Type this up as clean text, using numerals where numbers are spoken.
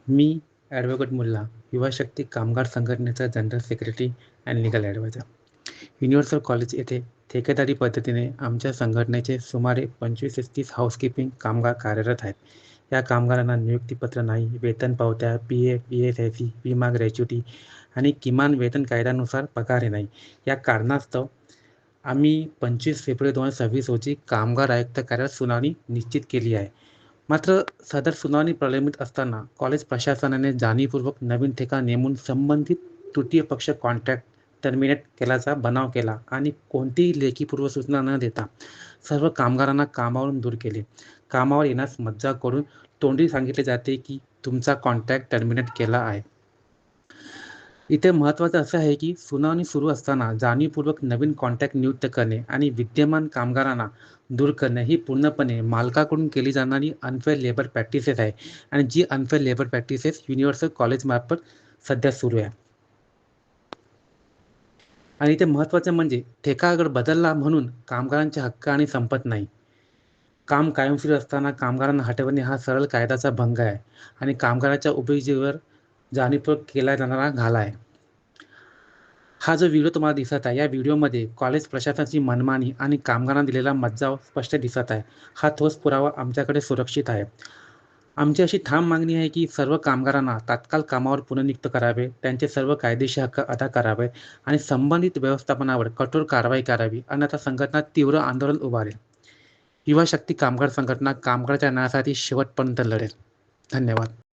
मी advocate Mulla, युवा शक्ती कामगार संघटनेचा general secretary and legal adviser. Universal college येथे ठेकेदारी पद्धतीने आमच्या संघटनेचे सुमारे 25 ते 30 हाऊसकीपिंग कामगार कार्यरत आहेत. या कामगारांना नियुक्तीपत्र नाही, वेतन पावत्या, PF, ESIC, विमा ग्रॅच्युटी आणि किमान वेतन कायद्यानुसार पगार नाही. या कारणास्तव आम्ही 25 फेब्रुवारी 2026 रोजी कामगार आयुक्त कार्यालयात सुनावणी निश्चित केली आहे. मात्र सदर सुनावणी प्रलंबित असताना कॉलेज प्रशासनाने जाणीवपूर्वक नवीन ठेका नेमून संबंधित तृतीय पक्ष कॉन्ट्रॅक्ट टर्मिनेट केल्याचा बनाव केला आणि कोणतीही लेखी पूर्वसूचना न देता सर्व कामगारांना कामावरून दूर केले. कामावर येण्यास मज्जाव करून तोंडी सांगितले जाते की तुमचा कॉन्ट्रॅक्ट टर्मिनेट केला आहे. इथे महत्त्वाचं असं आहे की सुनावणी सुरू असताना जाणीवपूर्वक नवीन कॉन्ट्रॅक्ट नियुक्त करणे आणि विद्यमान कामगारांना दूर करणे ही पूर्णपणे मालकाकडून केली जाणारी अनफेअर लेबर प्रॅक्टिसेस आहे आणि जी अनफेअर लेबर प्रॅक्टिसेस युनिव्हर्सल कॉलेजमार्फत सध्या सुरू आहे. आणि इथे महत्त्वाचं म्हणजे ठेका अगर बदलला म्हणून कामगारांचे हक्क आणि संपत नाही. काम कायमस्वरूपी असताना कामगारांना हटवणे हा सरळ कायद्याचा भंग आहे आणि कामगाराच्या उपजीविकेवर जाणीवपूर्वक केला जाणारा घाला आहे. हा जो व्हिडिओ तुम्हाला दिसत आहे, या व्हिडिओमध्ये कॉलेज प्रशासनाची मनमानी आणि कामगारांना दिलेला मज्जाव स्पष्ट दिसत आहे. हा ठोस पुरावा आमच्याकडे सुरक्षित आहे. आमची अशी ठाम मागणी आहे की सर्व कामगारांना तात्काळ कामावर पुनर्नियुक्त करावे, त्यांचे सर्व कायदेशीर हक्क अदा करावे आणि संबंधित व्यवस्थापनावर कठोर कारवाई करावी, अन्यथा संघटना तीव्र आंदोलन उभारेल. युवा शक्ती कामगार संघटना कामगारांच्या न्यायासाठी शेवटपर्यंत लढेल. धन्यवाद.